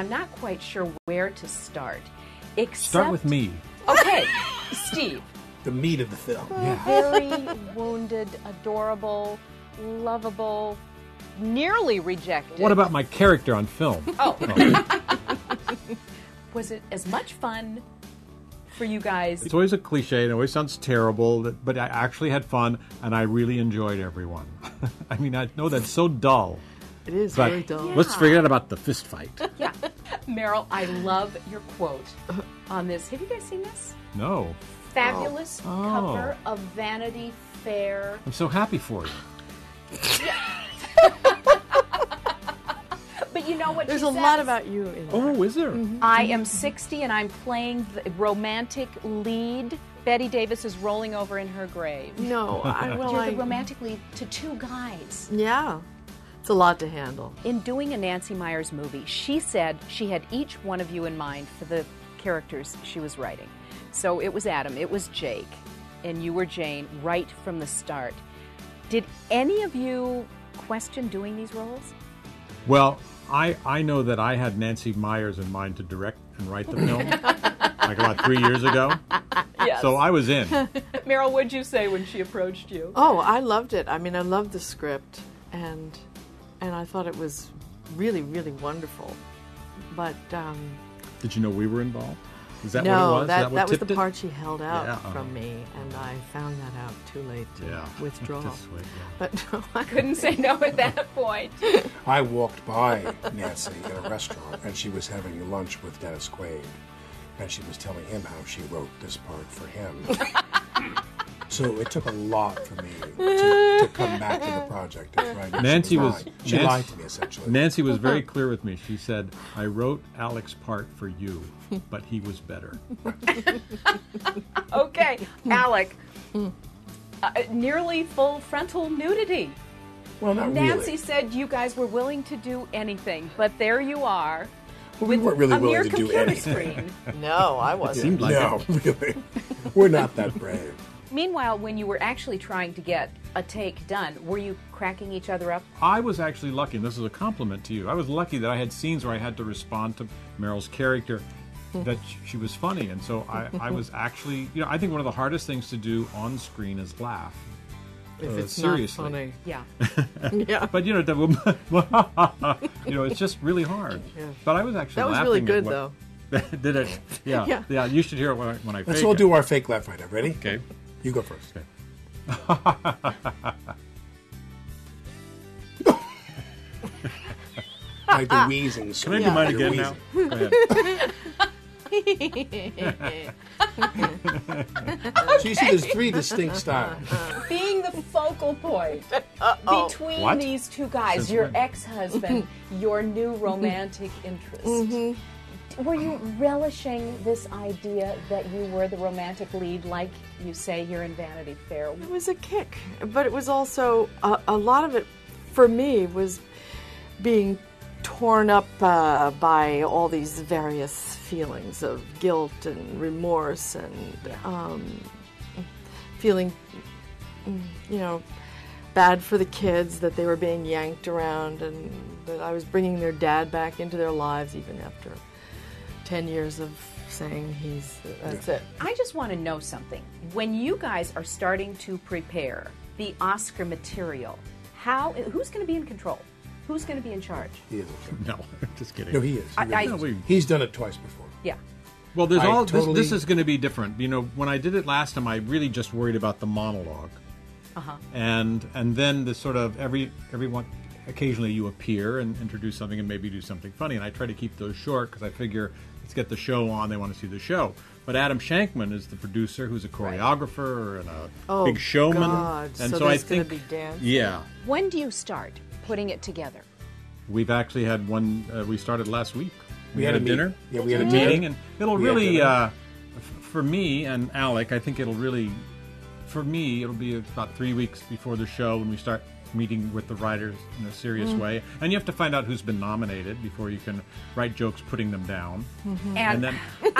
I'm not quite sure where to start. Except... Start with me. Okay, Steve. The meat of the film. Yeah. Very wounded, adorable, lovable, nearly rejected. What about my character on film? Oh. Was it as much fun for you guys? It's always a cliche, and it always sounds terrible, but I actually had fun, and I really enjoyed everyone. I mean, I know that's so dull. It is but very dull. Let's forget about the fist fight. Yeah. Meryl, I love your quote on this. Have you guys seen this? No. Fabulous cover of Vanity Fair. I'm so happy for you. But you know what There's she a says? lot about you in there. Oh, is there? I am 60 and I'm playing the romantic lead. Betty Davis is rolling over in her grave. No, You're the romantic lead to two guys. Yeah, it's a lot to handle. In doing a Nancy Meyers movie, she said she had each one of you in mind for the characters she was writing. So it was Adam, it was Jake, and you were Jane right from the start. Did any of you question doing these roles? Well, I know that I had Nancy Meyers in mind to direct and write the film, like about 3 years ago. Yes. So I was in. Meryl, what'd you say when she approached you? Oh, I loved it. I mean, I loved the script, and I thought it was really, really wonderful. But Did you know we were involved? Is that no, what it was? Is that what was the tipped it? part she held out Yeah, from me, and I found that out too late to withdraw. That's sweet, yeah. But no, I Couldn't say no at that point. I walked by Nancy in a restaurant, and she was having lunch with Dennis Quaid, and she was telling him how she wrote this part for him. So it took a lot for me to come back to the project. Nancy was She lied to me, essentially. Nancy was very clear with me. She said, "I wrote Alec's part for you, but he was better." Okay, Alec. Nearly full frontal nudity. Well, not Nancy really. said you guys were willing to do anything, but there you are. Well, we with weren't really a mere willing to do computer anything. screen. no, I wasn't. Seemed like No, really. We're not that brave. Meanwhile, when you were actually trying to get a take done, were you cracking each other up? I was actually lucky, and this is a compliment to you. I was lucky that I had scenes where I had to respond to Meryl's character, that she was funny, and so I was actually, I think one of the hardest things to do on screen is laugh. If it's seriously. not funny. Yeah. Yeah. But it's just really hard. Yeah. But I was actually That was laughing really at good, what- though. Did it? Yeah. Yeah. You should hear it when I fake Let's all it. do our fake laugh right now. Ready? Okay. You go first. Like the wheezing. Can I do mine again now? Go ahead. So you see, there's three distinct styles. Being the focal point between What? these two guys, Since your when? ex-husband, your new romantic interest. Were you relishing this idea that you were the romantic lead, like you say here in Vanity Fair? It was a kick, but it was also a lot of it for me was being torn up by all these various feelings of guilt and remorse and feeling, bad for the kids that they were being yanked around and that I was bringing their dad back into their lives even after 10 years of saying that's it. I just want to know something. When you guys are starting to prepare the Oscar material, who's going to be in control? Who's going to be in charge? He isn't. No, just kidding. No, he is. He really is. He's done it twice before. Yeah. Well, there's I totally- this is going to be different. When I did it last time, I really just worried about the monologue. And then the sort of everyone occasionally you appear and introduce something and maybe do something funny, and I try to keep those short because I figure let's get the show on. They want to see the show. But Adam Shankman is the producer, who's a choreographer and a big showman, God. and So so I there's gonna think be dancing. yeah, When do you start putting it together? we've actually had one. We started last week. We had a dinner. Yeah, we had a meeting, meeting. and it'll We had really, dinner. for me and Alec, I think it'll really, for me, it'll be about 3 weeks before the show when we start meeting with the writers in a serious way. And you have to find out who's been nominated before you can write jokes putting them down. And then, You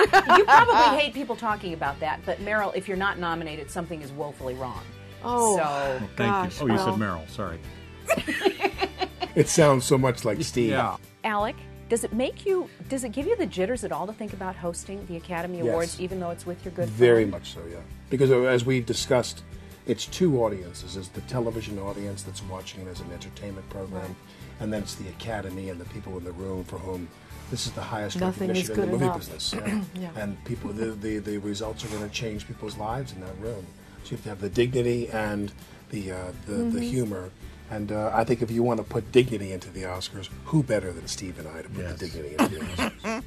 probably hate people talking about that, but Meryl, if you're not nominated, something is woefully wrong. Oh, So, thank gosh, you. Oh, you said well. Meryl. Sorry. It sounds so much like Steve. Yeah. Alec, Does it give you the jitters at all to think about hosting the Academy Awards, even though it's with your good Very friend? much so, yeah. Because as we discussed, it's two audiences. There's the television audience that's watching it as an entertainment program, and then it's the Academy and the people in the room for whom this is the highest recognition in the movie business. Yeah. And people, the results are going to change people's lives in that room. So you have to have the dignity and the humor. And I think if you want to put dignity into the Oscars, who better than Steve and I to put the dignity into the Oscars?